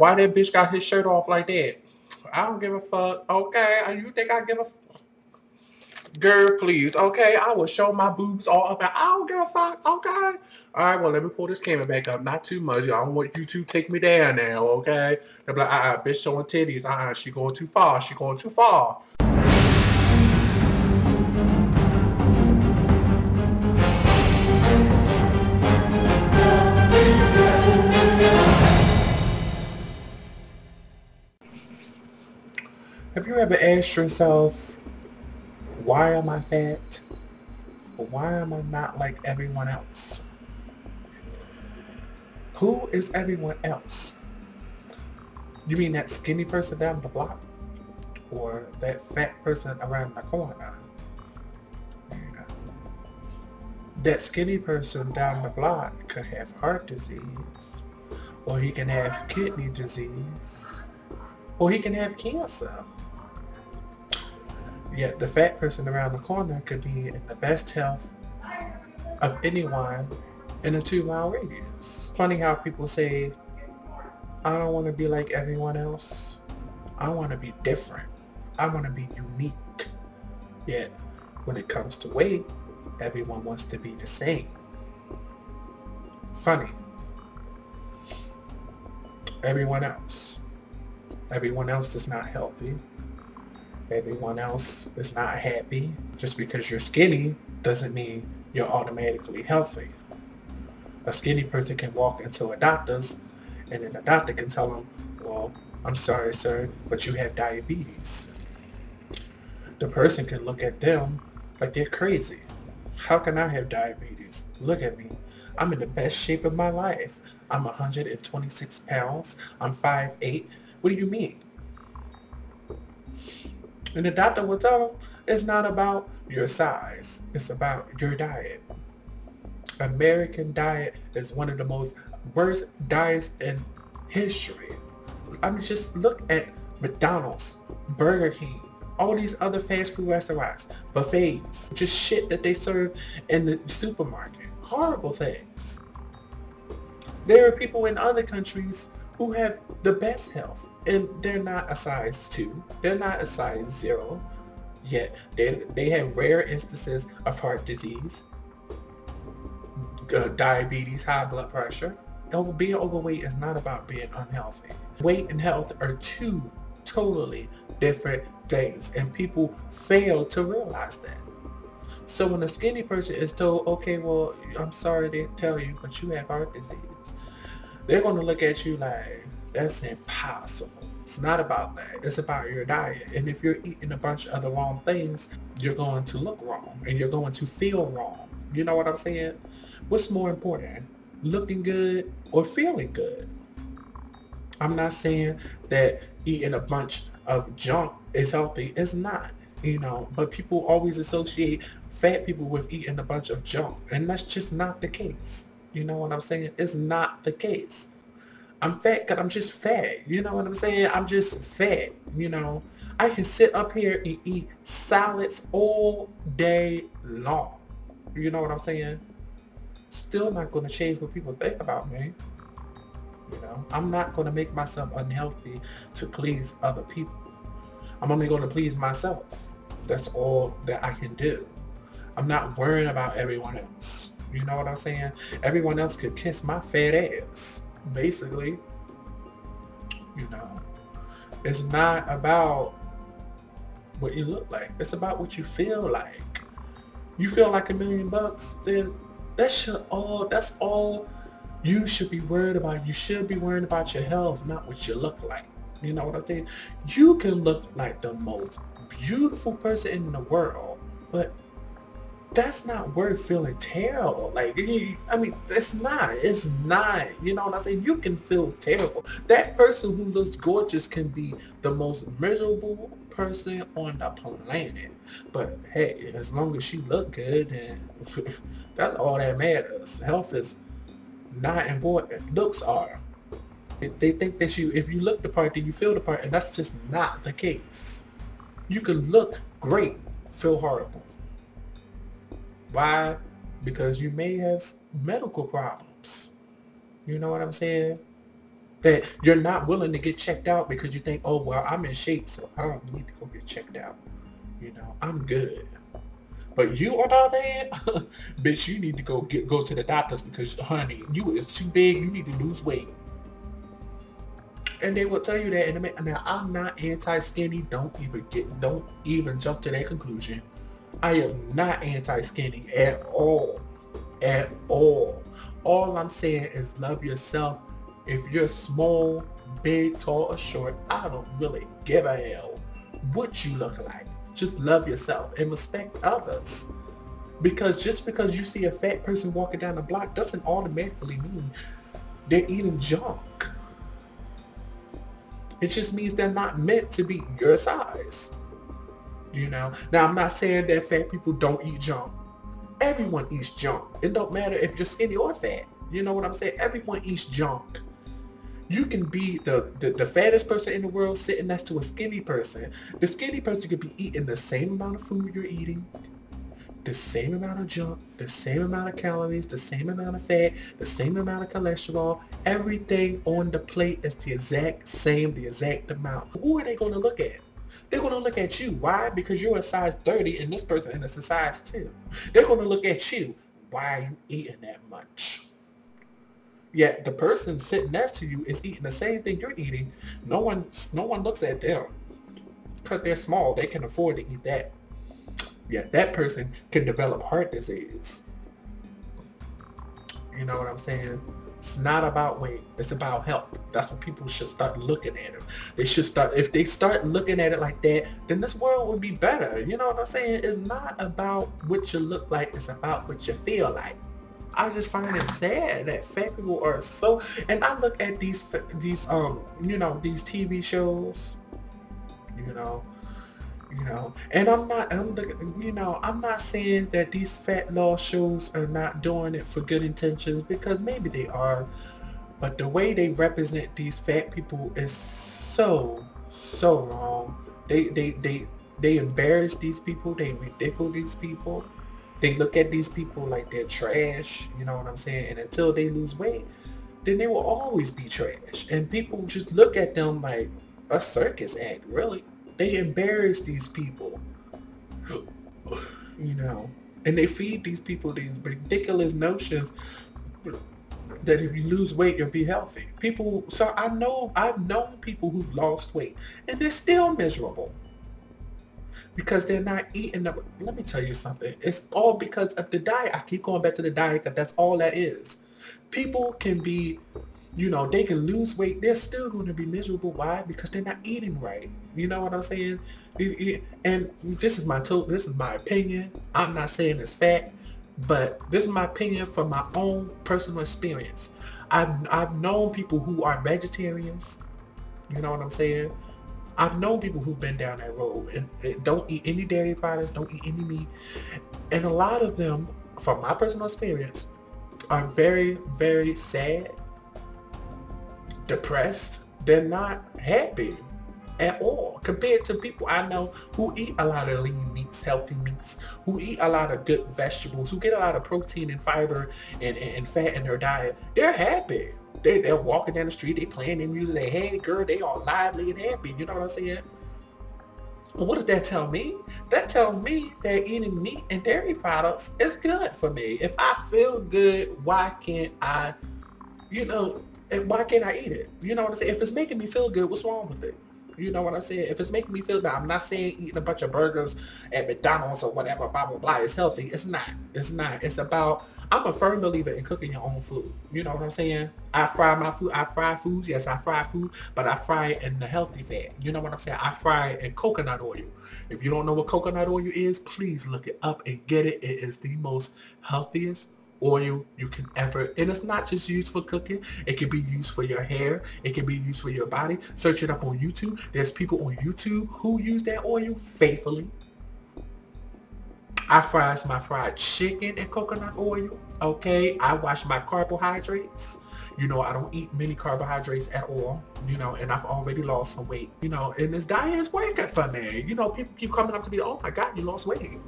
Why that bitch got his shirt off like that? I don't give a fuck. Okay, you think I give a girl, please. Okay, I will show my boobs all up. I don't give a fuck. Okay. All right, well, let me pull this camera back up. Not too much. I don't want you to take me down now, okay? They'll be like, bitch showing titties. She going too far. She going too far. Have you ever asked yourself, why am I fat? Why am I not like everyone else? Who is everyone else? You mean that skinny person down the block? Or that fat person around the corner? That skinny person down the block could have heart disease. Or he can have kidney disease. Or he can have cancer. Yet the fat person around the corner could be in the best health of anyone in a 2-mile radius. Funny how people say, I don't want to be like everyone else. I want to be different. I want to be unique. Yet when it comes to weight, everyone wants to be the same. Funny. Everyone else is not healthy. Everyone else is not happy. Just because you're skinny doesn't mean you're automatically healthy. A skinny person can walk into a doctor's and then the doctor can tell them, well, I'm sorry, sir, but you have diabetes. The person can look at them like they're crazy. How can I have diabetes? Look at me. I'm in the best shape of my life. I'm 126 pounds. I'm 5'8". What do you mean? And the doctor will tell them, it's not about your size. It's about your diet. American diet is one of the most worst diets in history. I mean, just look at McDonald's, Burger King, all these other fast food restaurants, buffets, just shit that they serve in the supermarket. Horrible things. There are people in other countries who have the best health, and they're not a size 2. They're not a size 0. Yet they have rare instances of heart disease, diabetes, high blood pressure. Being overweight is not about being unhealthy. Weight and health are two totally different things, and people fail to realize that. So when a skinny person is told, okay, well, I'm sorry to tell you, but you have heart disease, they're going to look at you like, that's impossible. It's not about that. It's about your diet. And if you're eating a bunch of the wrong things, you're going to look wrong and you're going to feel wrong. You know what I'm saying? What's more important, looking good or feeling good? I'm not saying that eating a bunch of junk is healthy. It's not, but people always associate fat people with eating a bunch of junk, and that's just not the case. You know what I'm saying? It's not the case. I'm fat because I'm just fat. You know what I'm saying? I'm just fat. I can sit up here and eat salads all day long. You know what I'm saying? Still not going to change what people think about me. I'm not going to make myself unhealthy to please other people. I'm only going to please myself. That's all that I can do. I'm not worrying about everyone else. You know what I'm saying? Everyone else could kiss my fat ass. Basically, it's not about what you look like. It's about what you feel like. You feel like $1,000,000, then that's all you should be worried about. You should be worried about your health, not what you look like. You know what I'm saying? You can look like the most beautiful person in the world, but that's not worth feeling terrible. It's not. You know what I'm saying? You can feel terrible. That person who looks gorgeous can be the most miserable person on the planet. But hey, as long as she look good, and that's all that matters. Health is not important. Looks are. They think that if you look the part, then you feel the part, and that's just not the case. You can look great, feel horrible. Why? Because you may have medical problems. You know what I'm saying? That you're not willing to get checked out because you think, oh, well, I'm in shape, so I don't need to go get checked out. I'm good. But you, on the other hand, bitch, you need to go to the doctors because, honey, you is too big. You need to lose weight. And they will tell you that in a minute. Now, I'm not anti-skinny. Don't even jump to that conclusion. I am not anti-skinny at all. At all. All I'm saying is love yourself. If you're small, big, tall, or short, I don't really give a hell what you look like. Just love yourself and respect others. Because just because you see a fat person walking down the block doesn't automatically mean they're eating junk. It just means they're not meant to be your size. Now I'm not saying that fat people don't eat junk. Everyone eats junk. It don't matter if you're skinny or fat. You know what I'm saying? Everyone eats junk. You can be the fattest person in the world sitting next to a skinny person. The skinny person could be eating the same amount of food you're eating, the same amount of junk, the same amount of calories, the same amount of fat, the same amount of cholesterol. Everything on the plate is the exact same, the exact amount. Who are they going to look at? They're going to look at you. Why? Because you're a size 30 and this person is a size 2. They're going to look at you. Why are you eating that much? Yet the person sitting next to you is eating the same thing you're eating. No one looks at them. Because they're small, they can afford to eat that. Yet that person can develop heart disease. You know what I'm saying? It's not about weight. It's about health. That's what people should start looking at it. They should start, if they start looking at it like that, then this world would be better. You know what I'm saying? It's not about what you look like. It's about what you feel like. I just find it sad that fat people are so, and I look at these TV shows, and I'm not saying that these fat loss shows are not doing it for good intentions, because maybe they are, but the way they represent these fat people is so wrong. They embarrass these people. They ridicule these people. They look at these people like they're trash, you know what I'm saying? And until they lose weight, then they will always be trash. And people just look at them like a circus act, really. They embarrass these people, and they feed these people these ridiculous notions that if you lose weight, you'll be healthy. I've known people who've lost weight and they're still miserable. Because they're not eating them. Let me tell you something. It's all because of the diet. I keep going back to the diet because that's all that is. People can be, they can lose weight. They're still going to be miserable. Why? Because they're not eating right. You know what I'm saying? And this is my opinion. I'm not saying it's fact, but this is my opinion from my own personal experience. I've known people who are vegetarians. You know what I'm saying? I've known people who've been down that road and don't eat any dairy products, don't eat any meat. And a lot of them, from my personal experience, are very, very sad, depressed. They're not happy at all compared to people I know who eat a lot of lean meats, healthy meats, who eat a lot of good vegetables, who get a lot of protein and fiber and fat in their diet. They're happy. They're walking down the street, they playing their music, they, hey girl, they all lively and happy, you know what I'm saying? What does that tell me? That tells me that eating meat and dairy products is good for me. If I feel good, why can't I eat it? You know what I'm saying? If it's making me feel good, what's wrong with it? You know what I'm saying? If it's making me feel good, I'm not saying eating a bunch of burgers at McDonald's or whatever, blah, blah, blah, is healthy. It's not. It's about, I'm a firm believer in cooking your own food. You know what I'm saying? I fry my food. I fry food. Yes, I fry food, but I fry it in the healthy fat. You know what I'm saying? I fry it in coconut oil. If you don't know what coconut oil is, please look it up and get it. It is the most healthiest oil you can ever, and it's not just used for cooking. It can be used for your hair. It can be used for your body. Search it up on YouTube. There's people on YouTube who use that oil faithfully. I fry my fried chicken in coconut oil. Okay, I wash my carbohydrates. I don't eat many carbohydrates at all, and I've already lost some weight, and this diet is working for me. People keep coming up to me, oh my God, you lost weight.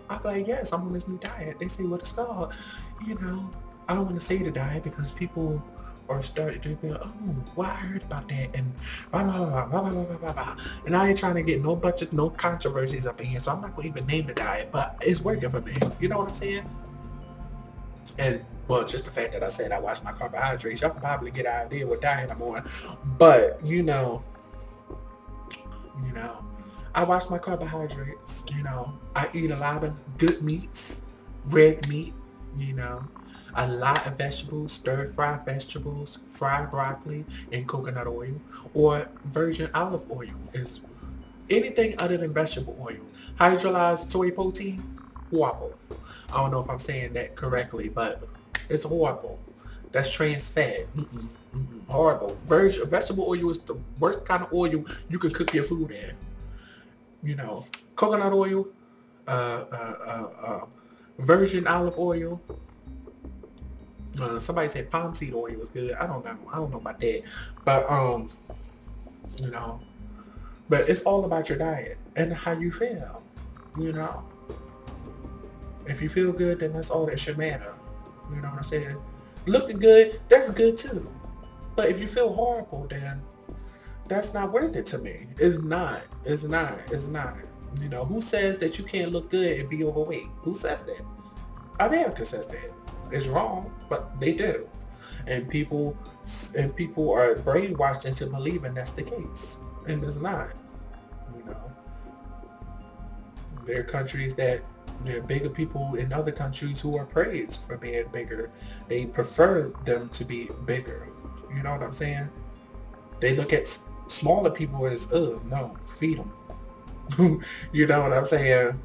I'm like, yes, I'm on this new diet. They say what it's called. I don't want to say the diet because people or start to be like, oh, well, I heard about that, and blah, blah, blah, blah, blah, blah, blah, blah, blah. And I ain't trying to get no controversies up in here, so I'm not going to even name the diet, but it's working for me. You know what I'm saying? And, well, just the fact that I said I watch my carbohydrates, y'all can probably get an idea what diet I'm on. But, I watch my carbohydrates, I eat a lot of good meats, red meat, a lot of vegetables, stir-fried vegetables, fried broccoli, and coconut oil, or virgin olive oil is anything other than vegetable oil. Hydrolyzed soy protein, horrible. I don't know if I'm saying that correctly, but it's horrible. That's trans fat. Horrible. Vegetable oil is the worst kind of oil you can cook your food in. Coconut oil, virgin olive oil. Somebody said palm seed oil was good. I don't know about that, but but it's all about your diet and how you feel. If you feel good, then that's all that should matter. You know what I'm saying? Looking good, that's good too. But if you feel horrible, then that's not worth it to me. It's not. Who says that you can't look good and be overweight? Who says that? America says that. It's wrong, but they do. And people are brainwashed into believing that's the case. And it's not. There are countries there are bigger people in other countries who are praised for being bigger. They prefer them to be bigger. You know what I'm saying? They look at smaller people as, no, feed them. You know what I'm saying?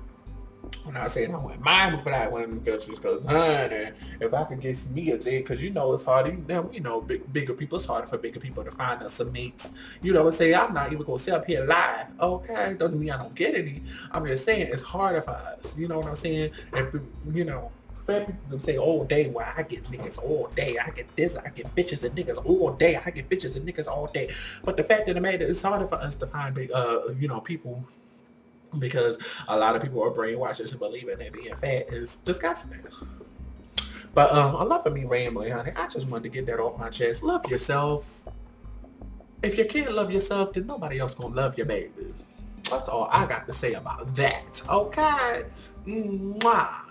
I'm not saying I want mine moving out one of them countries, because, honey, if I could get me a date, because it's harder. Bigger people, it's harder for bigger people to find us some mates. You know what I'm saying? I'm not even going to sit up here live. Okay? Doesn't mean I don't get any. I'm just saying it's harder for us. You know what I'm saying? And, fat people say all day, well, I get niggas all day. I get this, I get bitches and niggas all day. I get bitches and niggas all day. But the fact of the matter, it's harder for us to find people, because a lot of people are brainwashed into believing that being fat is disgusting. But enough of me rambling, honey. I just wanted to get that off my chest. Love yourself. If you can't love yourself, then nobody else gonna love you, baby. That's all I got to say about that. Okay? Mwah.